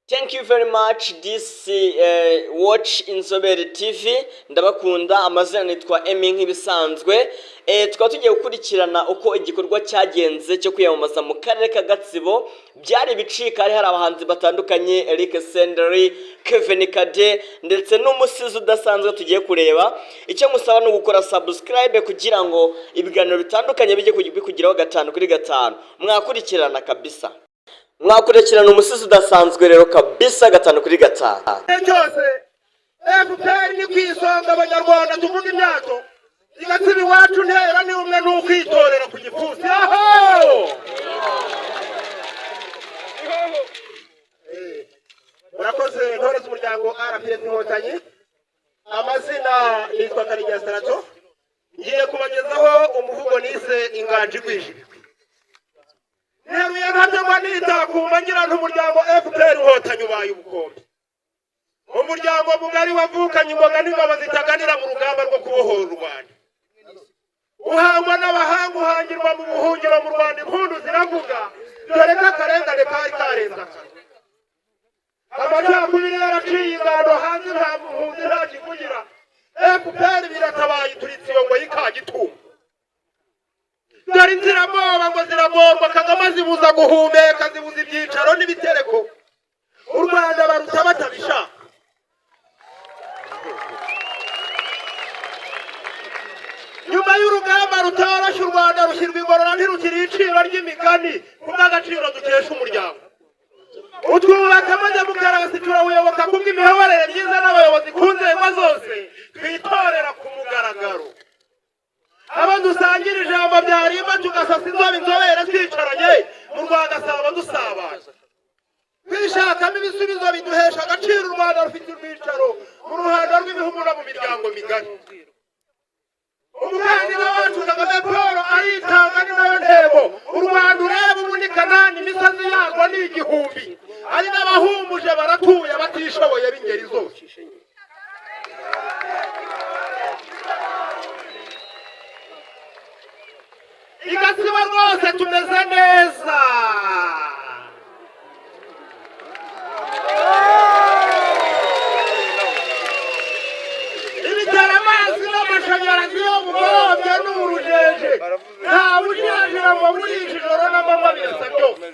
Thank you very much. This watch Inzobere TV ndabakunda. Amazina nitwa Emi nk'ibisanzwe. Tukaba tugiye gukurikirana uko igikorwa cyagenze cyo kwiyamamaza mu karere ka Gatsibo. Byari bicika, hari abahanzi batandukanye, Eric Senderi, Kevin Kade ndetse n'umusizi udasanzwe tugiye kureba. Icyo musaba no gukora subscribe kugira ngo ibiganiro bitandukanye bijye bikugiraho 5 kuri 5. Mwakurikirana kabisa. Mwakurikirana umusizi udasanzwe rero kabisa 5 kuri 5. cyose FPR ni kwisonga abanyarwanda tuvuga imyato Igatsibo iwacu ntera ni umwe n'ukwitorera ku gipfusi. Aho murakoze ntore z'umuryango RPF Inkotanyi. Amazina yitwa Karijya Strato. Ngiye kubagezaho umuvugo nise inganji gwije. Neruye nkatemwa nitakumva ngira n'umuryango FPR Inkotanyi ubaye ubukombe. Umuryango mugari wavukanye imboga n'ingabo zitaganira mu rugamba rwo kubohora u Rwanda. Uhangwa n'abahanga uhangirwa mu buhungiro mu Rwanda, impundu ziravuga dore ko akarengane kari karenza. Amacakubiri yaraciye ingando hanze nta mpunzi nta kivugira. FPR biratabaye turitse iyo ngo y'ikagitumba. Dore inzira moba ngo ziramorwa, Kagame zibuza guhumeka, zibuza ibyicaro n'ibitereko. U Rwanda baruta batabishaka. Nyuma y'urugamba rutarashye u Rwanda rushyirwa igorora ntirukiri iciro ry'imigani kubw'agaciro dukesha umuryango. Utwubaka maze mukarabasi turawuyoboka kubw'imiyoborere myiza n'abayobozi ku nzego zose twitorera ku mugaragaro. Aba dusangira ijambo byarimba tugasasa inzobere twicaranye mu Rwanda saba dusabana. Kwishakamo ibisubizo biduhesha agaciro u Rwanda rufite urwicaro mu ruhando rw'ibihugu no mu miryango migari. Umukandida wacu Kagame Paul aritanga ni nayo ntego. U Rwanda ureba ubu ni Kanani, imisozi yarwo ni igihumbi. Ari n'abahumuje baratuye batishoboye b'ingeri zose. Igatsibo rwose tumeze neza. Ibitaro amazi n'amashanyarazi yo mu Burundi n'urujeje. Nta bujajira ngo burishe ijoro n'amanywa birasa byose.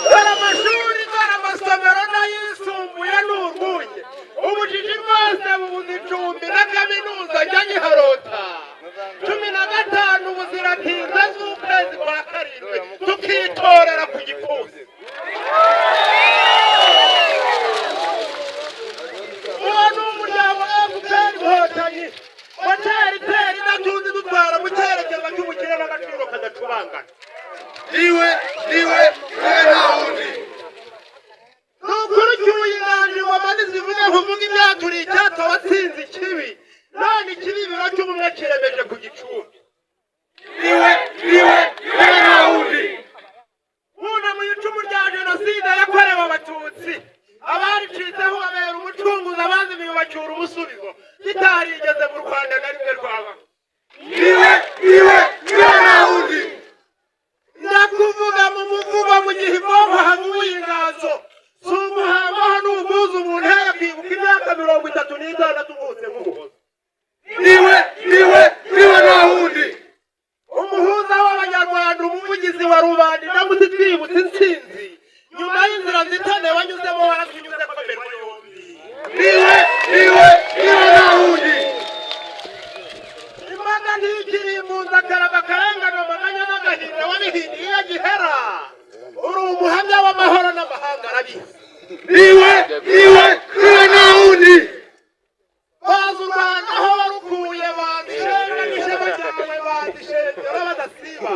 Dore amashuri, dore amasomero n'ayisumbuye n'urwunge. Ubujiji bwose bubuze icumbi na kaminuza njya nyiharota. 15 ubuziratinze z'ukwezi kwa karindwi tukitorera ku gipfusi. Uwo ni umuryango FPR Inkotanyi wateri natundi dutwara mu cyerekezo cy'ubukire n'agaciro kadacubangana. Niwe nta wundi. Nukurikiye inganje wamani zivuga kuvuga imyaturi icyatwa watsinze ikibi. None ikibi biro cy'ubumwe kiremeje ku gicumbi. Niwe nta wundi. Wuna mu icumu rya jenoside yakorewe Abatutsi. Abaricitseho babera umucunguzi, abazimiye bacyura umusubizo. Bitarigeze mu Rwanda na rimwe rwaba. Niwe nta wundi. Ndakuvuga mu muvugo mu gihe impombo havuye inganzo. Si umuhango hano ubuze umuntu yakwibuka imyaka 36 uvutse nk'umuhoza. Niwe nta wundi. Umuhuza w'abanyarwanda, umuvugizi wa rubanda, ndamutse twibutse intsinzi. Nyuma y'inzira nzitane wanyuzemo waratunyuze kwemera yombi. Niwe nta wundi. Imana ntikiri impunzi akaraba karengana amaganya n'agahinda wabihindiye gihera. Uri umuhamya w'amahoro n'amahanga arabizi. Niwe nta wundi. Bazi u Rwanda aho warukuye bandishenga n'ishema ryawe bandishengera badasiba.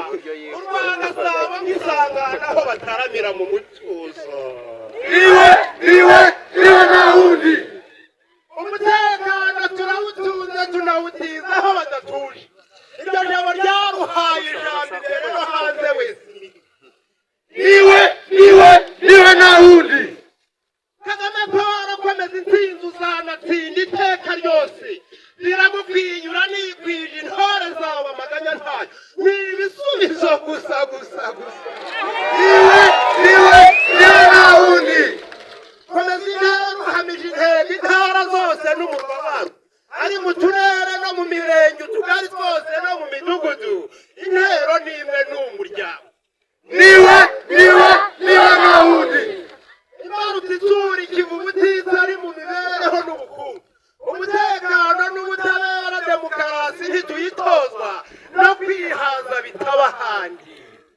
U Rwanda saba nk'isangana aho bataramira mu mutuzo. Niwe nta wundi. Umutekano turawutunze tunawutiza aho badatuje. Iryo jambo ryaruhaye ijambo imbere no hanze wese. Niwe nta wundi. Kagame Paul akomeza intsinzi uzanatsinda iteka ryose. Biramukwinyura nikwije intore zawe amaganya ntayo. Ni ibisubizo gusa.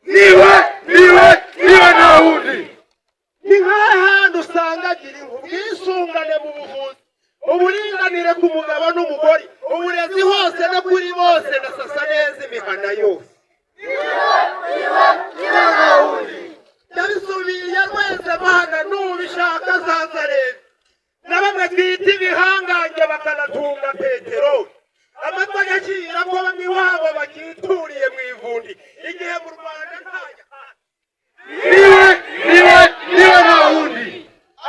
niwe nta wundi. Ni nk'ahantu usanga agira ubwisungane mu buvuzi, uburinganire ku mugabo n'umugore, uburezi hose no kuri bose, na sasa neza imihana yose. Niwe nta wundi. Yabisubiye rwese Mana n'ubishaka azaza rero. Na bamwe twita ibihangange bakanatunga Petero, amatwi agacira ko bamwe iwabo bakituriye mu ivundi, igihe mu Rwanda ntajya. Niwe nta wundi.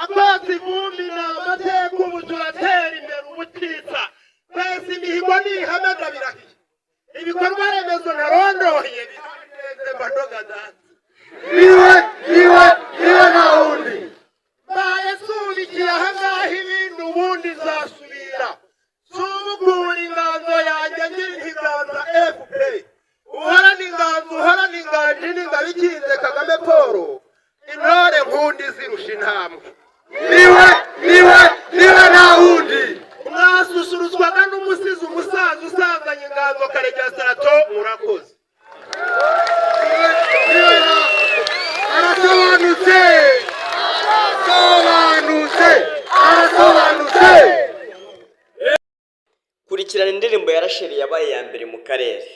Akotsa ivumbi ni amateka, ubu turatera imbere ubutitsa, twese imihigo n'ihamaga birahiye, ibikorwa remezo ntarondoye bihaneze mbadoga data. Niwe nta wundi. Mbaye subikiye ahangaha ibindi ubundi zasubira, subukura inganzo yanjye ngira inganza FPR, uhorana inganzo uhorana inganji n'ingabo ikinze Kagame Paul, intore nkundi zirusha intambwe. Niwe nta wundi. Mwasusuruzwaga n'umusizi umusaza usanganye inganzo Karegeya Strato, murakoze. Arasobanutse. Kurikirana indirimbo ya Rachel yabaye ya mbere mu karere.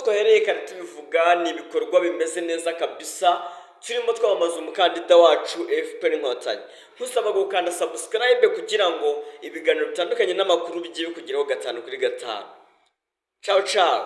twahereye kare tubivuga ni ibikorwa bimeze neza kabisa, turimo twamamaza umukandida wacu FPR Inkotanyi. Nkusaba gukanda subscribe kugira ngo ibiganiro bitandukanye n'amakuru bigiye bikugeraho 5 kuri 5. Ciao ciao.